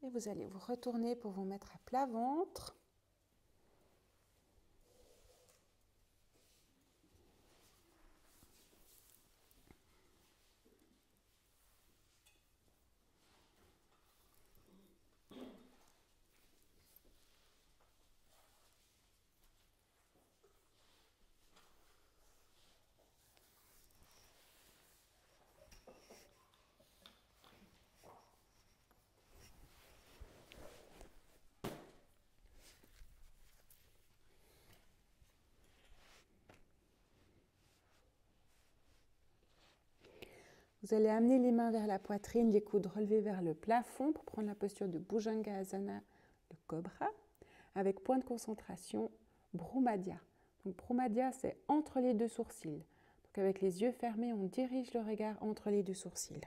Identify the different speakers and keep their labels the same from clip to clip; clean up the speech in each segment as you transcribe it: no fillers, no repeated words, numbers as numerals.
Speaker 1: Et vous allez vous retourner pour vous mettre à plat ventre. Vous allez amener les mains vers la poitrine, les coudes relevés vers le plafond pour prendre la posture de Bhujangasana, le cobra, avec point de concentration Bhrumadhya. Donc Bhrumadhya, c'est entre les deux sourcils. Donc avec les yeux fermés, on dirige le regard entre les deux sourcils.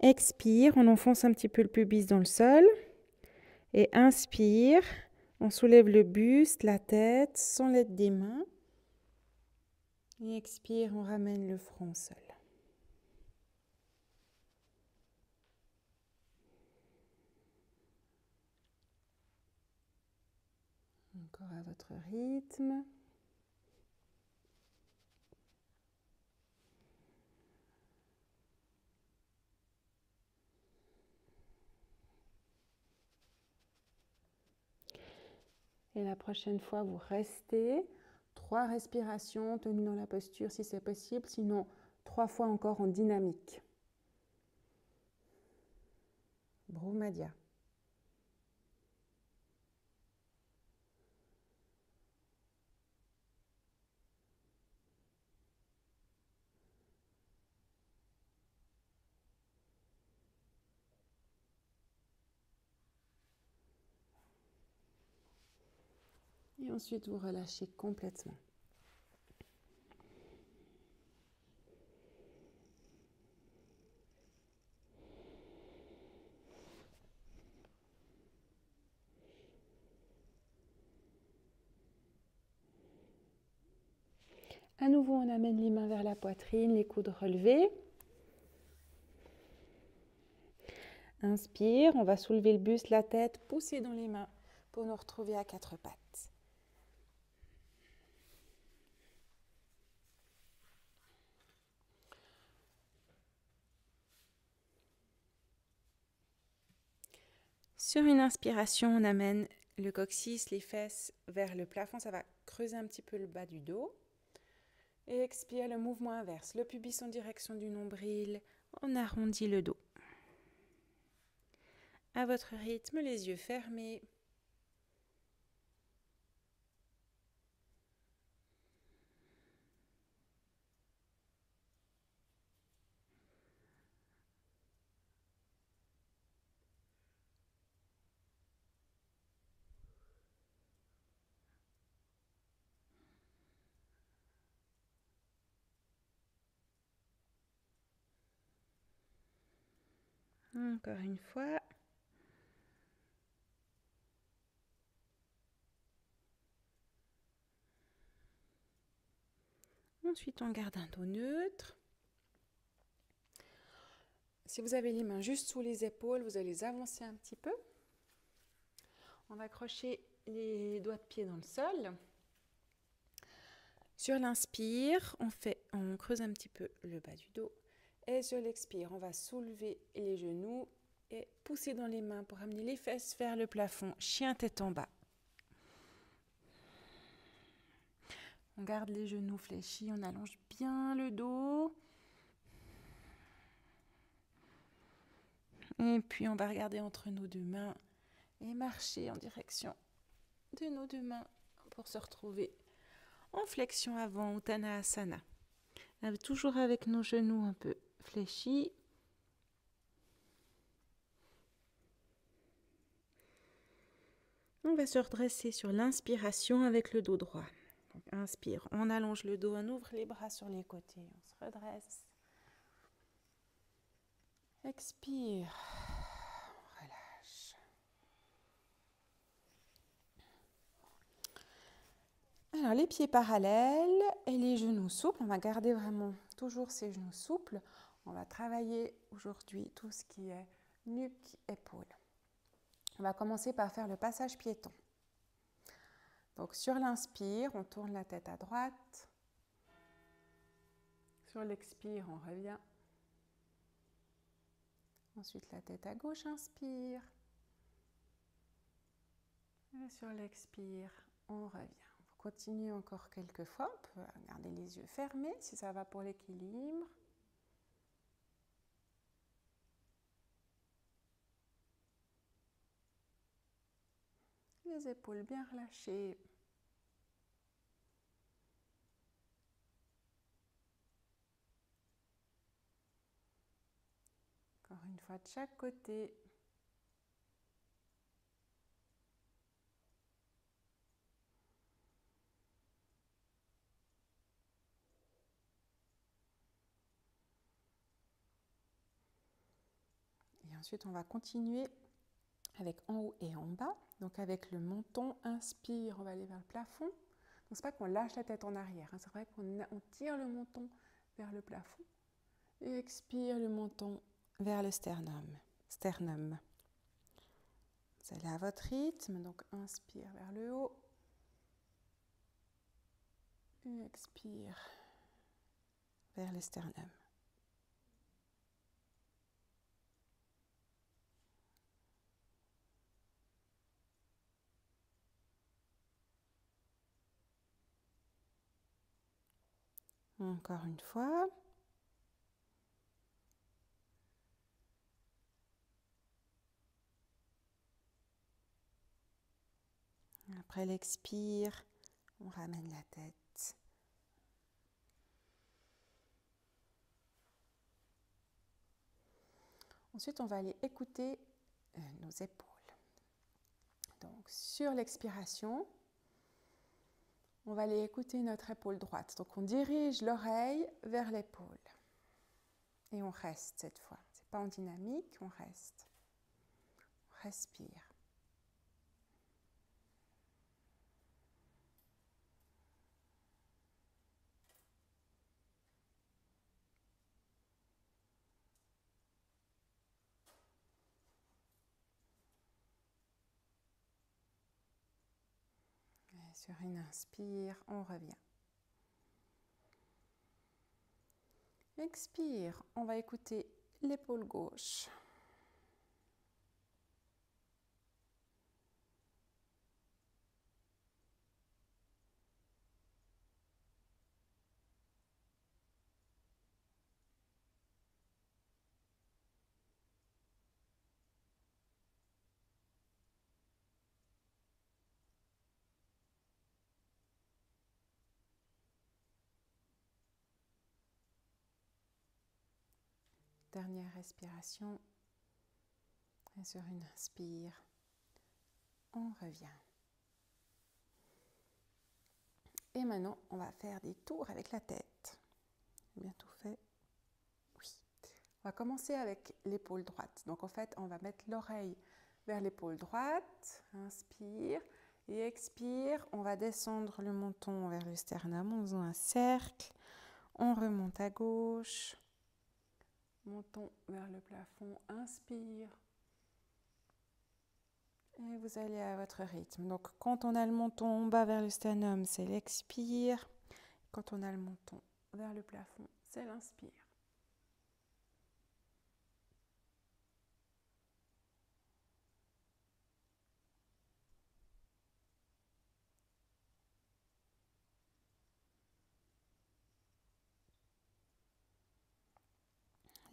Speaker 1: Expire, on enfonce un petit peu le pubis dans le sol. Et inspire, on soulève le buste, la tête, sans l'aide des mains. Et expire, on ramène le front au sol. Encore à votre rythme. Et la prochaine fois, vous restez. 3 respirations tenues dans la posture si c'est possible, sinon 3 fois encore en dynamique. Bhrumadhya. Et ensuite, vous relâchez complètement. À nouveau, on amène les mains vers la poitrine, les coudes relevés. Inspire, on va soulever le buste, la tête, pousser dans les mains pour nous retrouver à 4 pattes. Sur une inspiration, on amène le coccyx, les fesses vers le plafond. Ça va creuser un petit peu le bas du dos. Et expire, le mouvement inverse. Le pubis en direction du nombril. On arrondit le dos. À votre rythme, les yeux fermés. Encore une fois. Ensuite, on garde un dos neutre. Si vous avez les mains juste sous les épaules, vous allez les avancer un petit peu. On va accrocher les doigts de pied dans le sol. Sur l'inspire, on creuse un petit peu le bas du dos. Et sur l'expire, on va soulever les genoux et pousser dans les mains pour amener les fesses vers le plafond. Chien tête en bas. On garde les genoux fléchis, on allonge bien le dos. Et puis on va regarder entre nos deux mains et marcher en direction de nos deux mains pour se retrouver en flexion avant, Uttanasana. Toujours avec nos genoux un peu fléchis. On va se redresser sur l'inspiration avec le dos droit. Donc, inspire, on allonge le dos, on ouvre les bras sur les côtés, on se redresse. Expire, on relâche. Alors, les pieds parallèles et les genoux souples. On va garder vraiment toujours ces genoux souples. On va travailler aujourd'hui tout ce qui est nuque, épaule. On va commencer par faire le passage piéton. Donc sur l'inspire, on tourne la tête à droite. Sur l'expire, on revient. Ensuite, la tête à gauche, inspire. Et sur l'expire, on revient. On continue encore quelques fois. On peut garder les yeux fermés si ça va pour l'équilibre. Les épaules bien relâchées. Encore une fois de chaque côté. Et ensuite, on va continuer avec en haut et en bas. Donc avec le menton, inspire, on va aller vers le plafond. Donc c'est pas qu'on lâche la tête en arrière, hein. C'est vrai qu'on tire le menton vers le plafond. Et expire le menton vers le sternum. Vous allez à votre rythme, donc inspire vers le haut. Et expire vers le sternum. Encore une fois. Après l'expire, on ramène la tête. Ensuite, on va aller écouter nos épaules. Donc, sur l'expiration, on va aller écouter notre épaule droite. Donc, on dirige l'oreille vers l'épaule. Et on reste cette fois. Ce n'est pas en dynamique, on reste. On respire. Et sur une inspire, on revient. Expire, on va écouter l'épaule gauche. Dernière respiration. Et sur une inspire, on revient. Et maintenant, on va faire des tours avec la tête. Bien tout fait. Oui. On va commencer avec l'épaule droite. Donc en fait, on va mettre l'oreille vers l'épaule droite. Inspire. Et expire. On va descendre le menton vers le sternum en faisant un cercle. On remonte à gauche. Menton vers le plafond. Inspire. Et vous allez à votre rythme. Donc, quand on a le menton en bas vers le sternum, c'est l'expire. Quand on a le menton vers le plafond, c'est l'inspire.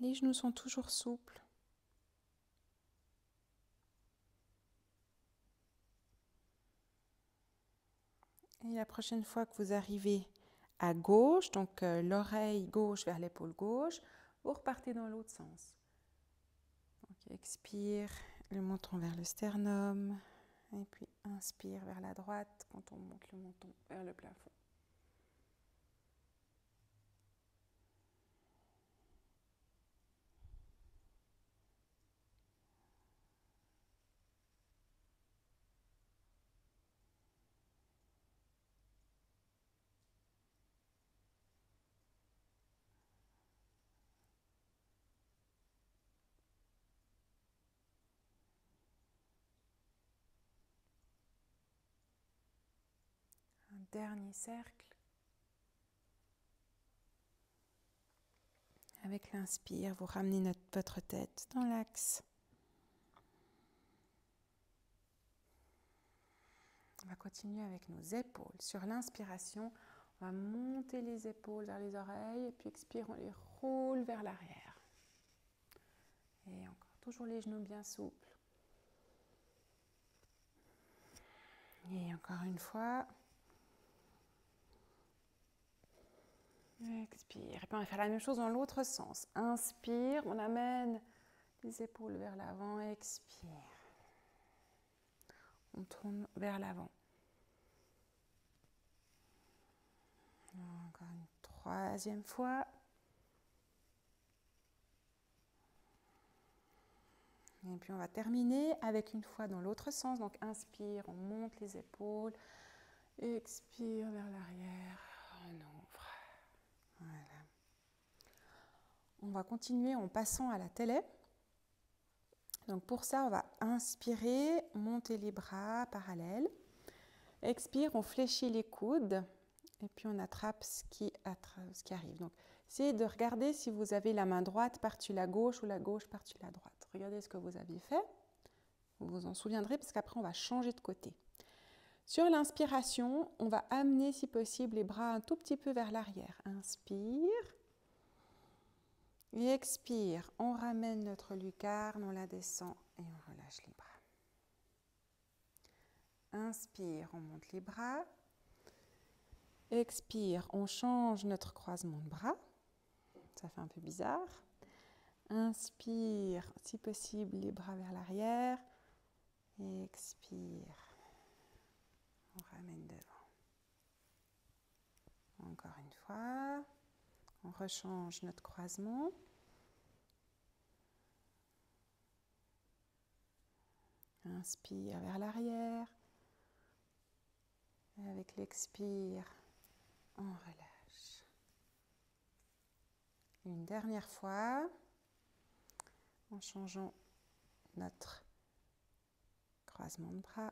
Speaker 1: Les genoux sont toujours souples. Et la prochaine fois que vous arrivez à gauche, donc l'oreille gauche vers l'épaule gauche, vous repartez dans l'autre sens. Donc expire, le menton vers le sternum, et puis inspire vers la droite quand on monte le menton vers le plafond. Dernier cercle. Avec l'inspire, vous ramenez votre tête dans l'axe. On va continuer avec nos épaules. Sur l'inspiration, on va monter les épaules vers les oreilles et puis expire, on les roule vers l'arrière. Et encore, toujours les genoux bien souples. Et encore une fois. Expire. Et puis on va faire la même chose dans l'autre sens. Inspire, on amène les épaules vers l'avant. Expire. On tourne vers l'avant. Encore une troisième fois. Et puis on va terminer avec une fois dans l'autre sens. Donc inspire, on monte les épaules. Expire vers l'arrière. On ouvre. Voilà. On va continuer en passant à la télé. Donc pour ça, on va inspirer, monter les bras parallèles. Expire, on fléchit les coudes et puis on attrape ce qui arrive. Donc essayez de regarder si vous avez la main droite par-dessus la gauche ou la gauche par-dessus la droite. Regardez ce que vous aviez fait. Vous vous en souviendrez parce qu'après on va changer de côté. Sur l'inspiration, on va amener si possible les bras un tout petit peu vers l'arrière. Inspire. Et expire, on ramène notre lucarne, on la descend et on relâche les bras. Inspire, on monte les bras. Expire, on change notre croisement de bras. Ça fait un peu bizarre. Inspire, si possible, les bras vers l'arrière. Expire, on ramène devant. Encore une fois. On rechange notre croisement. Inspire vers l'arrière. Et avec l'expire, on relâche. Une dernière fois, en changeant notre croisement de bras.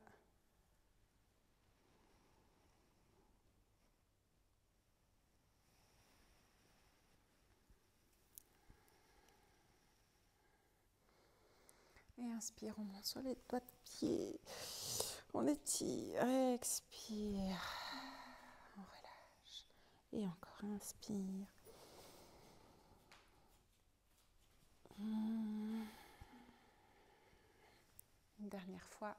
Speaker 1: Et inspire, on monte sur les doigts de pied. On étire, expire. On relâche. Et encore, inspire. Une dernière fois.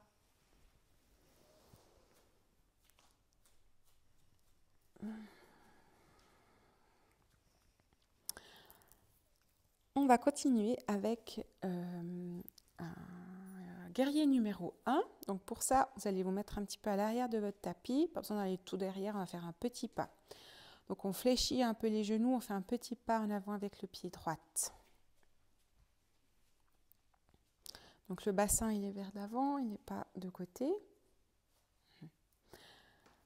Speaker 1: On va continuer avec un guerrier numéro 1. Donc pour ça, vous allez vous mettre un petit peu à l'arrière de votre tapis. Pas besoin d'aller tout derrière, on va faire un petit pas. Donc on fléchit un peu les genoux, on fait un petit pas en avant avec le pied droit. Donc le bassin, il est vers l'avant, il n'est pas de côté.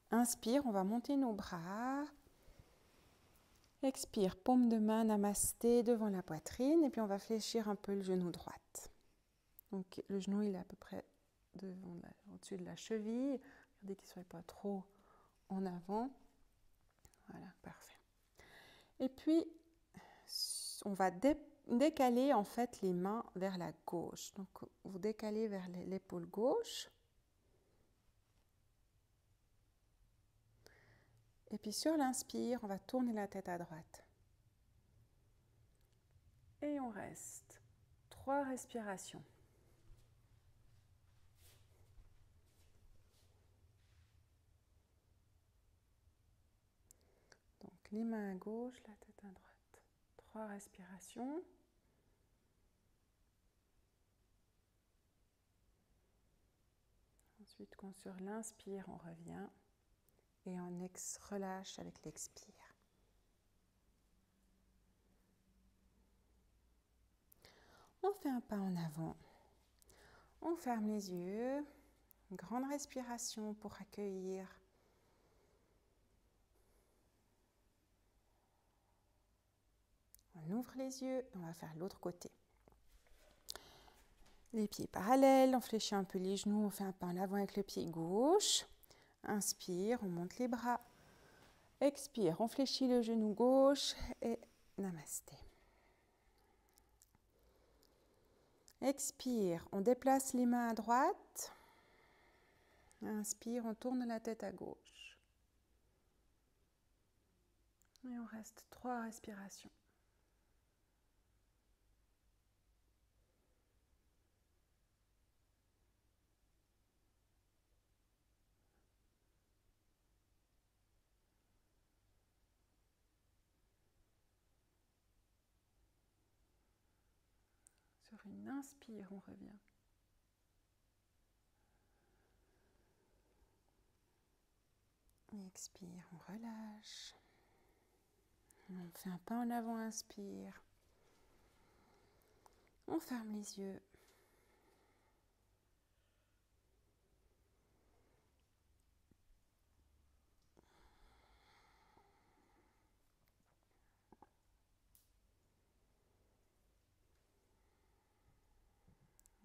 Speaker 1: Inspire, on va monter nos bras. Expire, paume de main, namasté devant la poitrine. Et puis on va fléchir un peu le genou droit. Donc le genou, il est à peu près au-dessus de la cheville. Regardez qu'il ne soit pas trop en avant. Voilà, parfait. Et puis, on va décaler en fait les mains vers la gauche. Donc vous décalez vers l'épaule gauche. Et puis sur l'inspire, on va tourner la tête à droite. Et on reste 3 respirations. Donc les mains à gauche, la tête à droite. 3 respirations. Ensuite, quand sur l'inspire, on revient. Et on relâche avec l'expire. On fait un pas en avant. On ferme les yeux. Une grande respiration pour accueillir. On ouvre les yeux et on va faire l'autre côté. Les pieds parallèles, on fléchit un peu les genoux, on fait un pas en avant avec le pied gauche. Inspire, on monte les bras. Expire, on fléchit le genou gauche et namasté. Expire, on déplace les mains à droite. Inspire, on tourne la tête à gauche. Et on reste 3 respirations. Sur une inspire, on revient. Et expire, on relâche. On fait un pas en avant, inspire. On ferme les yeux.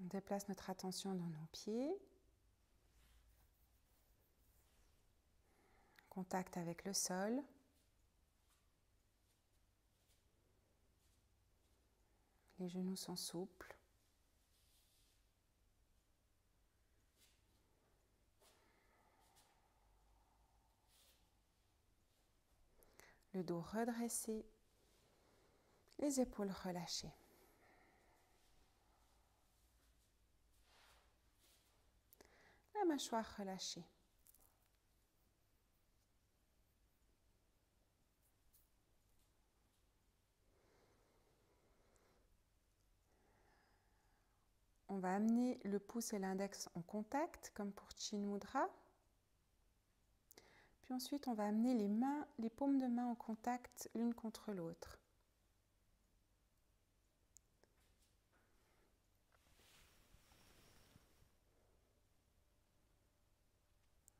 Speaker 1: On déplace notre attention dans nos pieds. Contact avec le sol. Les genoux sont souples. Le dos redressé. Les épaules relâchées. La mâchoire relâchée. On va amener le pouce et l'index en contact, comme pour Chin Mudra. Puis ensuite, on va amener les paumes de main en contact l'une contre l'autre.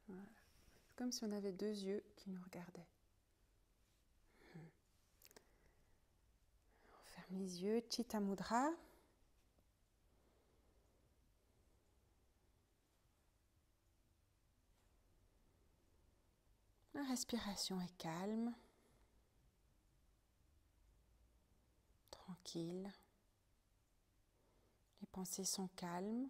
Speaker 1: Voilà. C'est comme si on avait 2 yeux qui nous regardaient. On ferme les yeux, Chitta Mudra. La respiration est calme, tranquille. Les pensées sont calmes.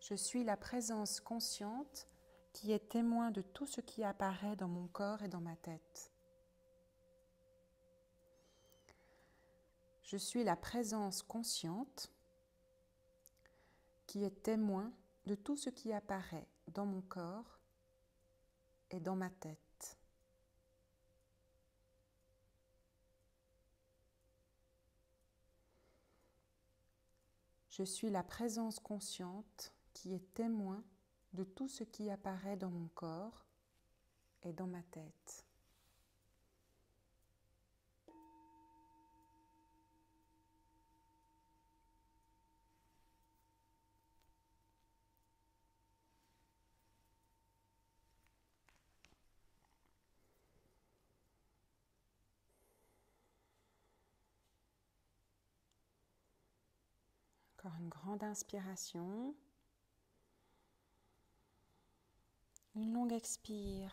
Speaker 1: Je suis la présence consciente qui est témoin de tout ce qui apparaît dans mon corps et dans ma tête. Je suis la présence consciente qui est témoin de tout ce qui apparaît dans mon corps et dans ma tête. Je suis la présence consciente qui est témoin de tout ce qui apparaît dans mon corps et dans ma tête. Encore une grande inspiration. Une longue expire.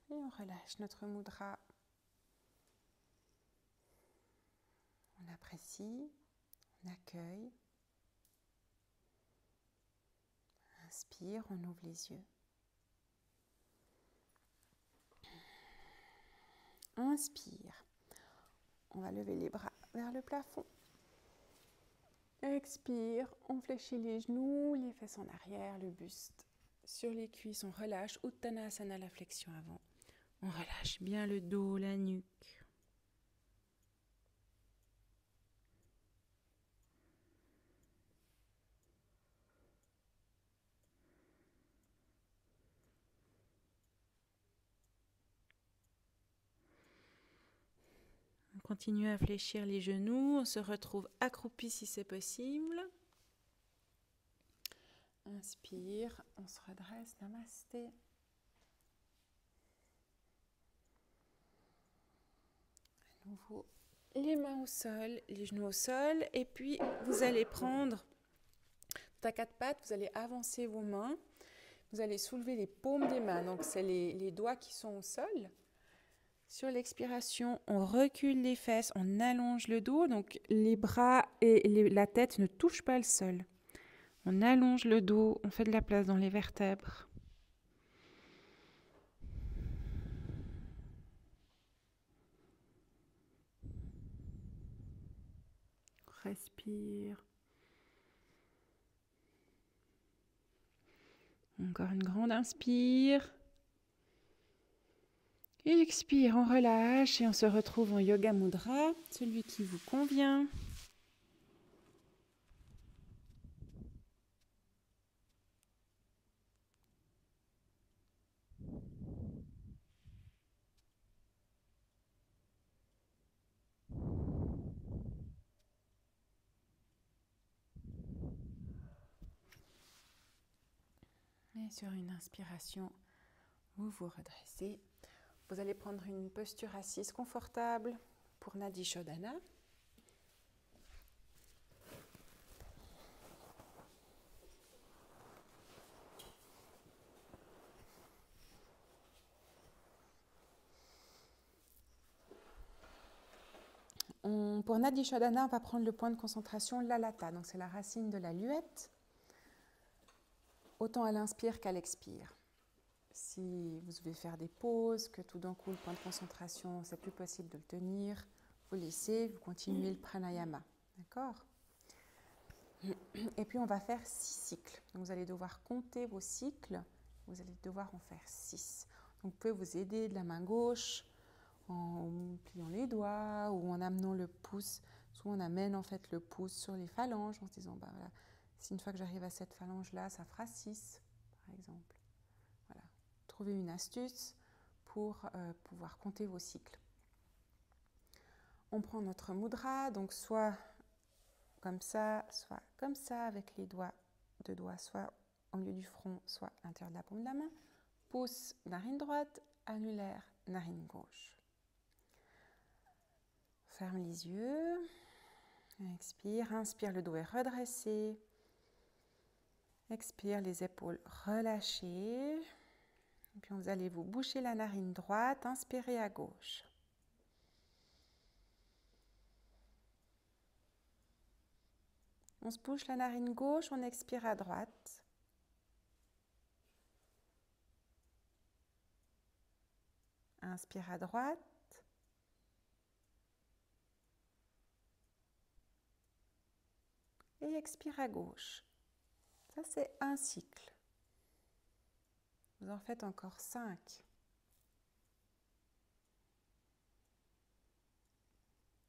Speaker 1: Et on relâche notre mudra. On apprécie, on accueille. Inspire, on ouvre les yeux. Inspire. On va lever les bras vers le plafond. Expire, on fléchit les genoux, les fesses en arrière, le buste sur les cuisses. On relâche Uttanasana, la flexion avant. On relâche bien le dos, la nuque. On continue à fléchir les genoux. On se retrouve accroupi si c'est possible. Inspire, on se redresse, namasté. nouveau les mains au sol, les genoux au sol. Et puis, vous allez prendre à quatre pattes, vous allez avancer vos mains. Vous allez soulever les paumes des mains. Donc, c'est les doigts qui sont au sol. Sur l'expiration, on recule les fesses, on allonge le dos. Donc, les bras et la tête ne touchent pas le sol. On allonge le dos, on fait de la place dans les vertèbres. Respire. Encore une grande inspire. Et expire, on relâche et on se retrouve en Yoga Mudra, celui qui vous convient. Et sur une inspiration, vous vous redressez. Vous allez prendre une posture assise confortable pour Nadi Shodhana. Pour Nadi Shodhana, on va prendre le point de concentration Lalata. Donc c'est la racine de la luette, autant à l'inspire qu'à l'expire. Si vous devez faire des pauses, que tout d'un coup le point de concentration, c'est plus possible de le tenir, vous laissez, vous continuez le pranayama. D'accord ? Et puis on va faire 6 cycles. Donc vous allez devoir compter vos cycles, vous allez devoir en faire 6. Donc vous pouvez vous aider de la main gauche en pliant les doigts ou en amenant le pouce. Soit on amène en fait le pouce sur les phalanges en se disant, bah voilà, si une fois que j'arrive à cette phalange-là, ça fera 6, par exemple. Voilà. Trouvez une astuce pour pouvoir compter vos cycles. On prend notre mudra, donc soit comme ça, soit comme ça, avec les doigts, deux doigts, soit au milieu du front, soit à l'intérieur de la paume de la main. Pouce, narine droite, annulaire, narine gauche. Ferme les yeux. Expire, inspire, le dos est redressé. Expire, les épaules relâchées. Et puis vous allez vous boucher la narine droite, inspirez à gauche. On se bouche la narine gauche, on expire à droite. Inspire à droite. Et expire à gauche. Ça, c'est un cycle. Vous en faites encore 5.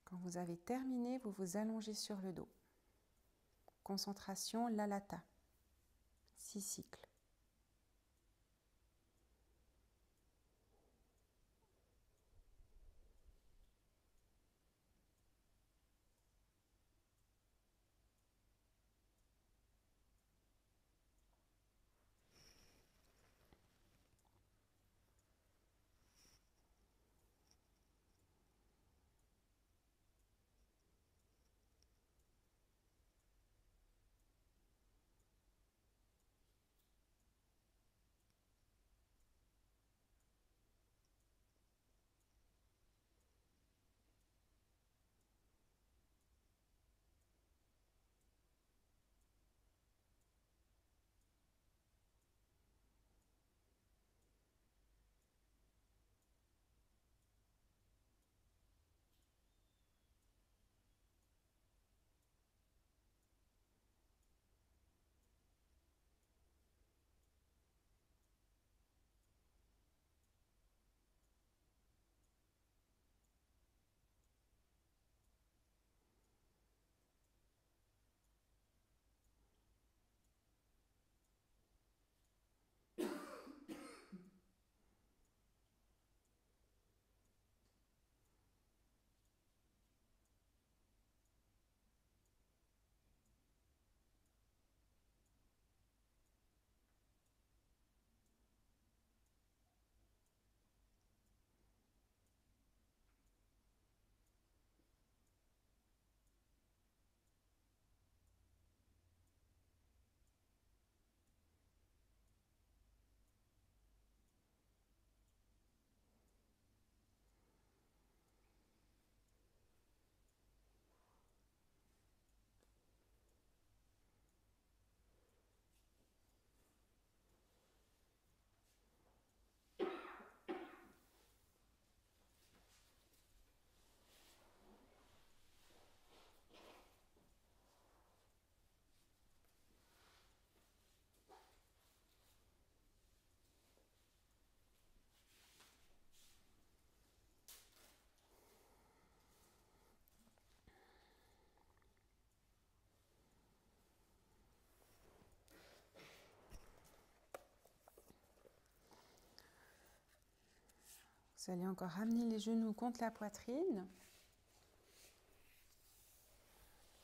Speaker 1: Quand vous avez terminé, vous vous allongez sur le dos. Concentration, Lalata. 6 cycles. Vous allez encore ramener les genoux contre la poitrine.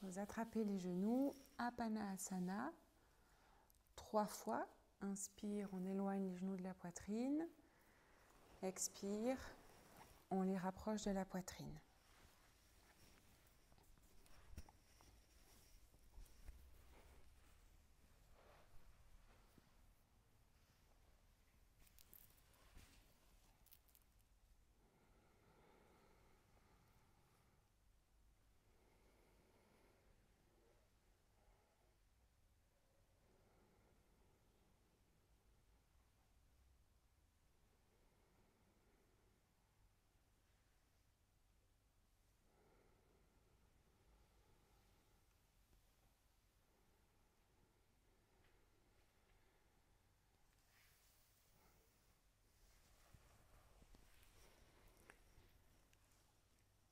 Speaker 1: Vous attrapez les genoux, Apanasana, 3 fois. Inspire, on éloigne les genoux de la poitrine. Expire, on les rapproche de la poitrine.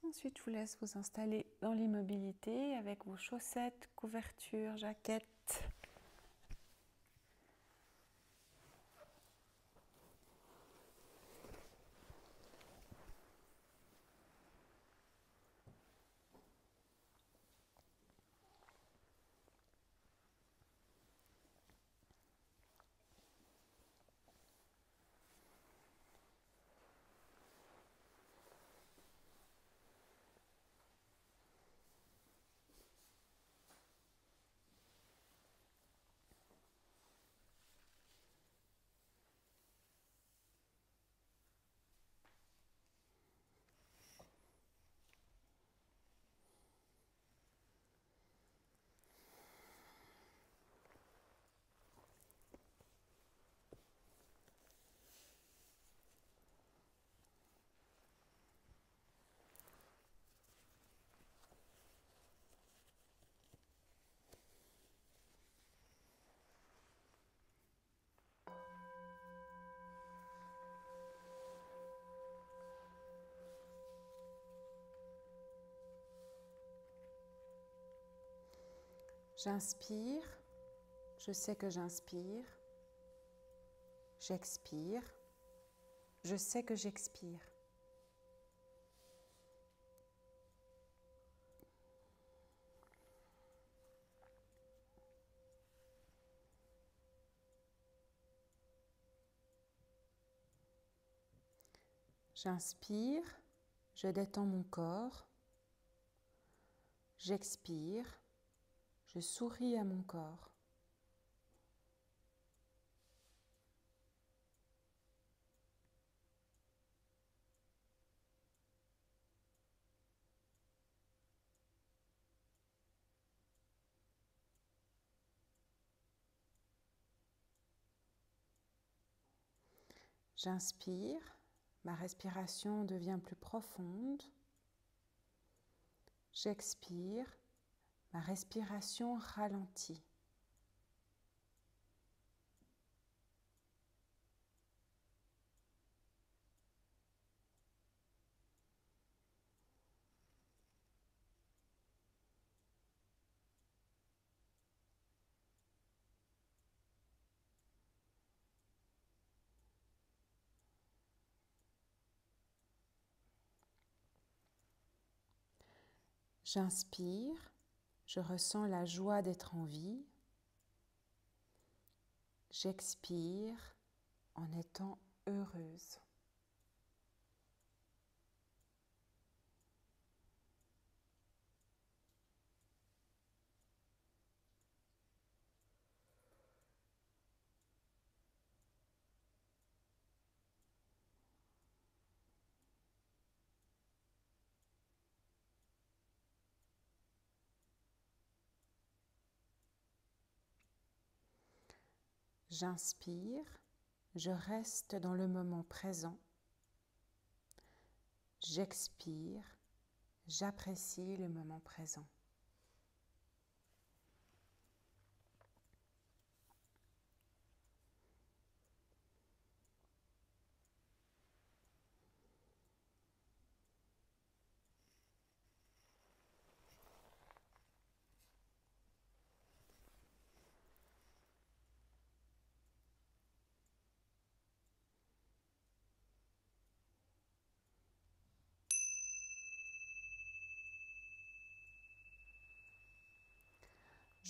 Speaker 1: Ensuite, je vous laisse vous installer dans l'immobilité avec vos chaussettes, couvertures, jaquettes. J'inspire, je sais que j'inspire. J'expire, je sais que j'expire. J'inspire, je détends mon corps. J'expire, je souris à mon corps. J'inspire, ma respiration devient plus profonde. J'expire, ma respiration ralentit. J'inspire, je ressens la joie d'être en vie. J'expire en étant heureuse. J'inspire, je reste dans le moment présent. J'expire, j'apprécie le moment présent.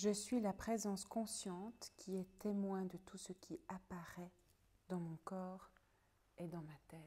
Speaker 1: Je suis la présence consciente qui est témoin de tout ce qui apparaît dans mon corps et dans ma tête.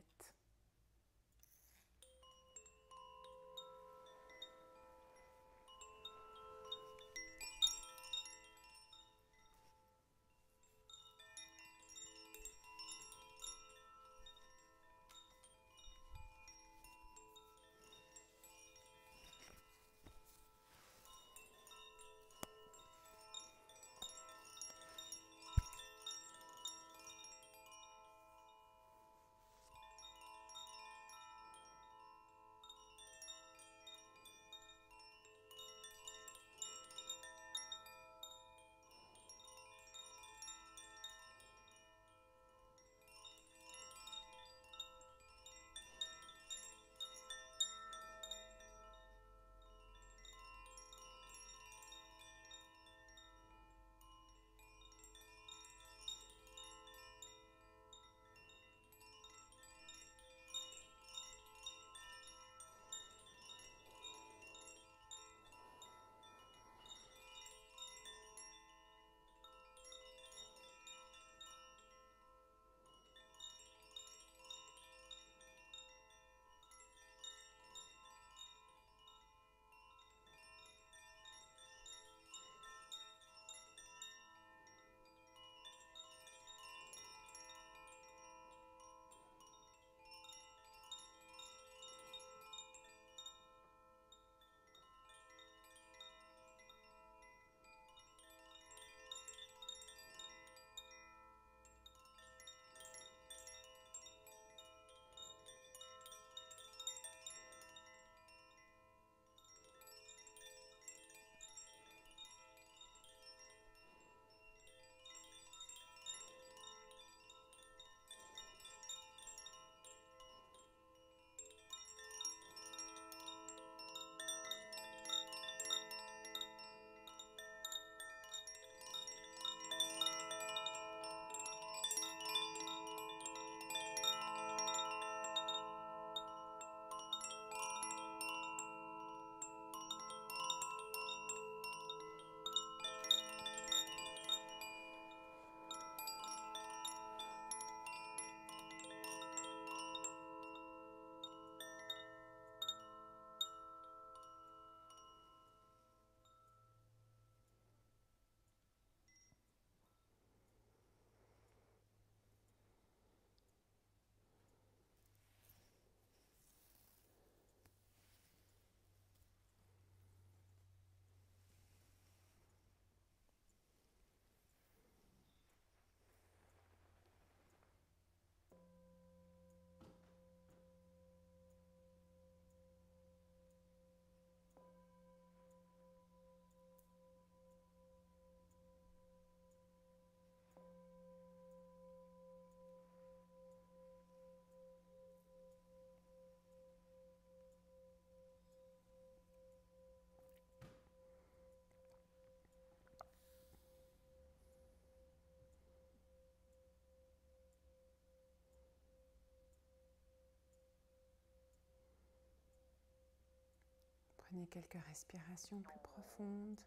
Speaker 1: Prenez quelques respirations plus profondes.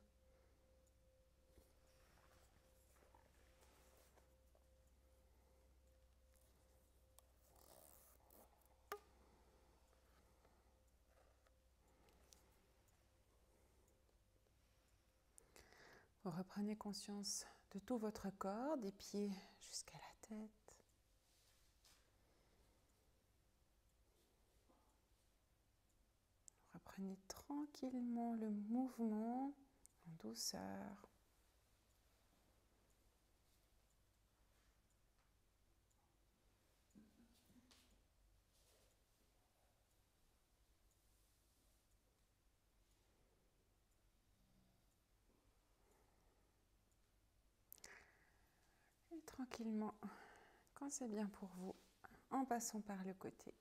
Speaker 1: Vous reprenez conscience de tout votre corps, des pieds jusqu'à la tête. Reprenez tranquillement le mouvement en douceur. Et tranquillement, quand c'est bien pour vous, en passant par le côté,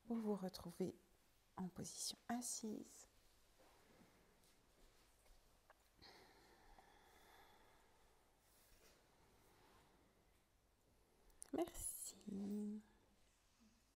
Speaker 1: vous vous retrouvez en position assise. Merci.